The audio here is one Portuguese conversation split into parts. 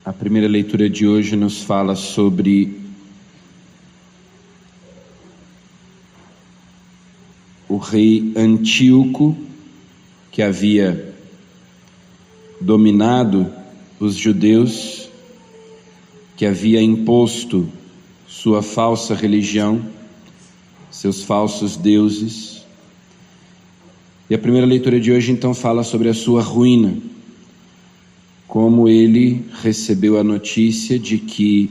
A primeira leitura de hoje nos fala sobre o rei Antíoco, que havia dominado os judeus, que havia imposto sua falsa religião, seus falsos deuses. E a primeira leitura de hoje então fala sobre a sua ruína, como ele recebeu a notícia de que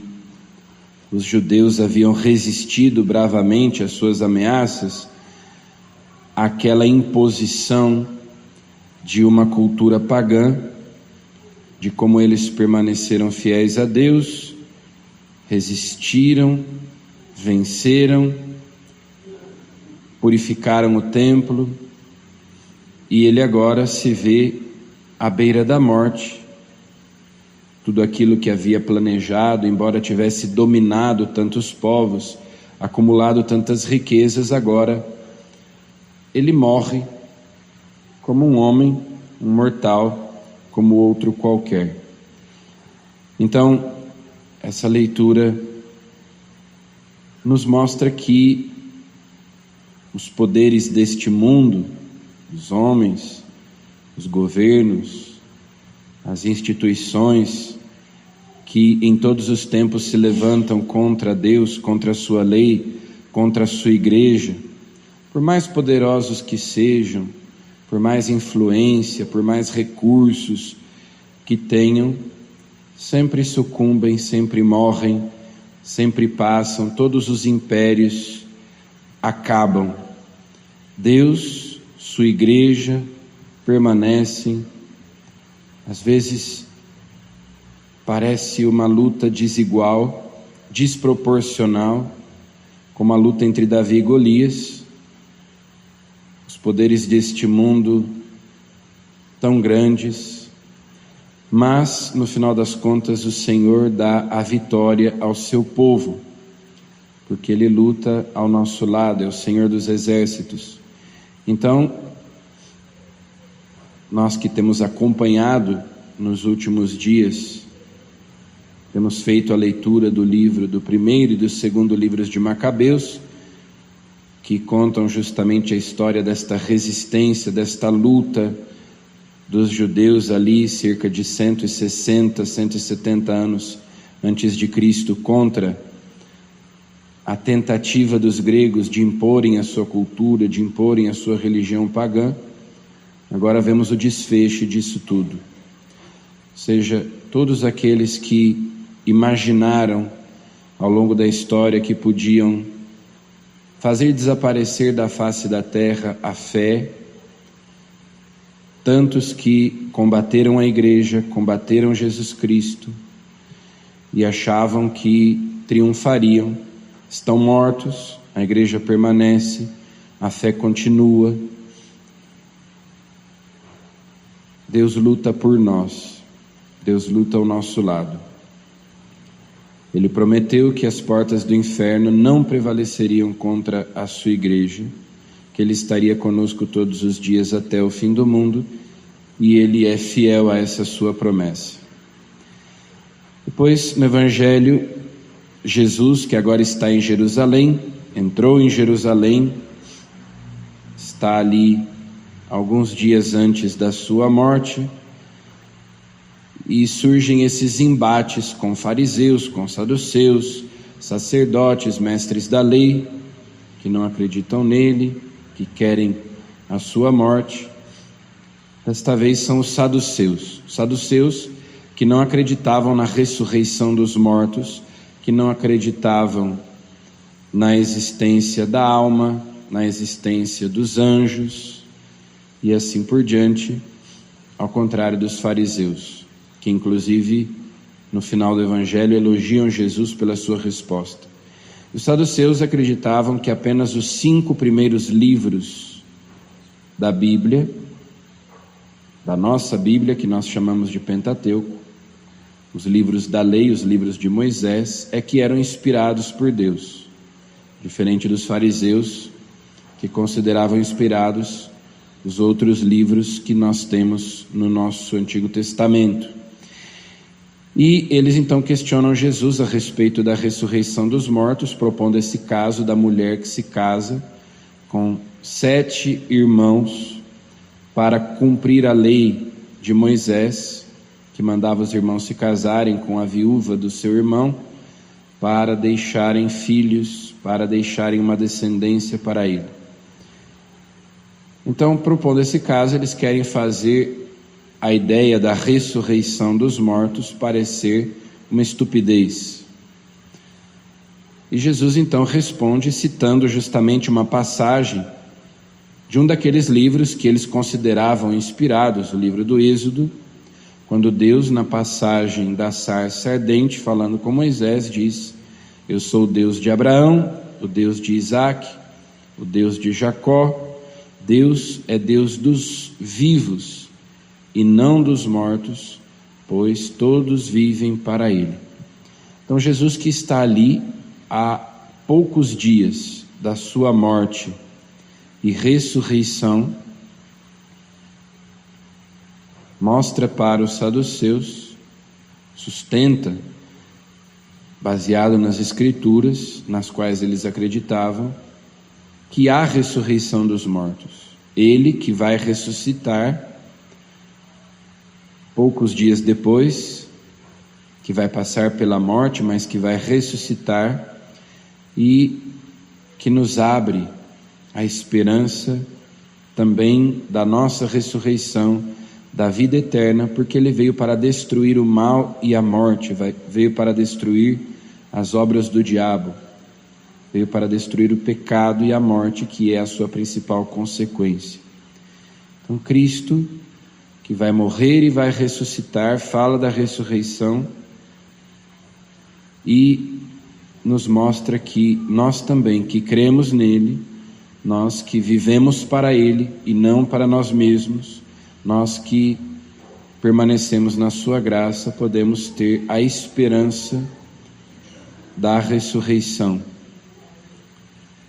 os judeus haviam resistido bravamente às suas ameaças, àquela imposição de uma cultura pagã, de como eles permaneceram fiéis a Deus, resistiram, venceram, purificaram o templo, e ele agora se vê à beira da morte. Tudo aquilo que havia planejado, embora tivesse dominado tantos povos, acumulado tantas riquezas, agora ele morre como um homem, um mortal, como outro qualquer. Então, essa leitura nos mostra que os poderes deste mundo, os homens, os governos, as instituições que em todos os tempos se levantam contra Deus, contra a sua lei, contra a sua igreja, por mais poderosos que sejam, por mais influência, por mais recursos que tenham, sempre sucumbem, sempre morrem, sempre passam, todos os impérios acabam. Deus, sua igreja permanecem. Às vezes parece uma luta desigual, desproporcional, como a luta entre Davi e Golias. Os poderes deste mundo tão grandes, mas no final das contas o Senhor dá a vitória ao seu povo, porque Ele luta ao nosso lado, é o Senhor dos exércitos. Então, nós que temos acompanhado nos últimos dias, temos feito a leitura do livro do primeiro e do segundo livros de Macabeus, que contam justamente a história desta resistência, desta luta dos judeus ali, cerca de 160, 170 anos antes de Cristo, contra a tentativa dos gregos de imporem a sua cultura, de imporem a sua religião pagã. Agora vemos o desfecho disso tudo. Ou seja, todos aqueles que imaginaram ao longo da história que podiam fazer desaparecer da face da terra a fé, tantos que combateram a igreja, combateram Jesus Cristo e achavam que triunfariam, estão mortos, a igreja permanece, a fé continua. Deus luta por nós, Deus luta ao nosso lado. Ele prometeu que as portas do inferno não prevaleceriam contra a sua igreja, que Ele estaria conosco todos os dias até o fim do mundo, e Ele é fiel a essa sua promessa. Depois, no Evangelho, Jesus, que agora está em Jerusalém, entrou em Jerusalém, está ali alguns dias antes da sua morte, e surgem esses embates com fariseus, com saduceus, sacerdotes, mestres da lei, que não acreditam nele, que querem a sua morte. Desta vez são os saduceus que não acreditavam na ressurreição dos mortos, que não acreditavam na existência da alma, na existência dos anjos, e assim por diante, ao contrário dos fariseus, que inclusive no final do Evangelho elogiam Jesus pela sua resposta. Os saduceus acreditavam que apenas os 5 primeiros livros da Bíblia, da nossa Bíblia, que nós chamamos de Pentateuco, os livros da lei, os livros de Moisés, é que eram inspirados por Deus, diferente dos fariseus, que consideravam inspirados os outros livros que nós temos no nosso Antigo Testamento. E eles então questionam Jesus a respeito da ressurreição dos mortos, propondo esse caso da mulher que se casa com 7 irmãos para cumprir a lei de Moisés, que mandava os irmãos se casarem com a viúva do seu irmão para deixarem filhos, para deixarem uma descendência para ele. Então, propondo esse caso, eles querem fazer a ideia da ressurreição dos mortos parecer uma estupidez. E Jesus então responde citando justamente uma passagem de um daqueles livros que eles consideravam inspirados, o livro do Êxodo, quando Deus, na passagem da sarça ardente, falando com Moisés, diz: eu sou o Deus de Abraão, o Deus de Isaque, o Deus de Jacó. Deus é Deus dos vivos e não dos mortos, pois todos vivem para Ele. Então Jesus, que está ali há poucos dias da sua morte e ressurreição, mostra para os saduceus, sustenta, baseado nas Escrituras, nas quais eles acreditavam, que há ressurreição dos mortos. Ele que vai ressuscitar poucos dias depois, que vai passar pela morte, mas que vai ressuscitar e que nos abre a esperança também da nossa ressurreição, da vida eterna, porque Ele veio para destruir o mal e a morte, veio para destruir as obras do diabo, veio para destruir o pecado e a morte, que é a sua principal consequência. Então Cristo, que vai morrer e vai ressuscitar, fala da ressurreição e nos mostra que nós também, que cremos nele, nós que vivemos para ele e não para nós mesmos, nós que permanecemos na sua graça, podemos ter a esperança da ressurreição.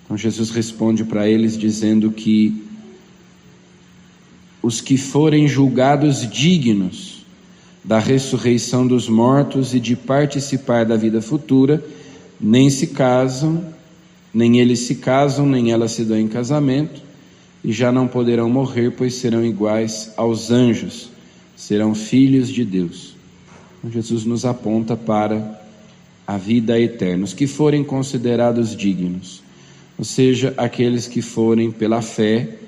Então Jesus responde para eles dizendo que os que forem julgados dignos da ressurreição dos mortos e de participar da vida futura, nem se casam, nem eles se casam, nem elas se dão em casamento, e já não poderão morrer, pois serão iguais aos anjos, serão filhos de Deus. Então Jesus nos aponta para a vida eterna, os que forem considerados dignos, ou seja, aqueles que forem pela fé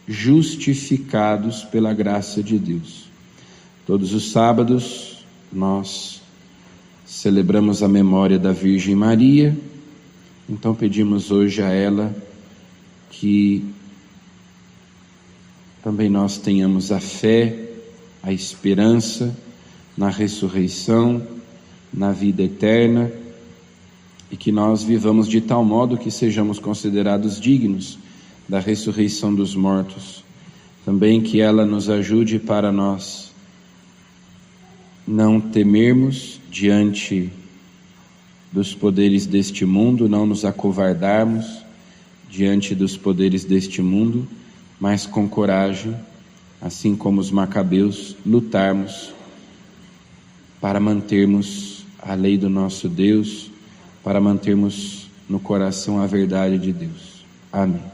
justificados pela graça de Deus. Todos os sábados nós celebramos a memória da Virgem Maria, então pedimos hoje a ela que também nós tenhamos a fé, a esperança na ressurreição, na vida eterna, e que nós vivamos de tal modo que sejamos considerados dignos da ressurreição dos mortos. Também que ela nos ajude para nós não temermos diante dos poderes deste mundo, não nos acovardarmos diante dos poderes deste mundo, mas com coragem, assim como os macabeus, lutarmos para mantermos a lei do nosso Deus, para mantermos no coração a verdade de Deus. Amém.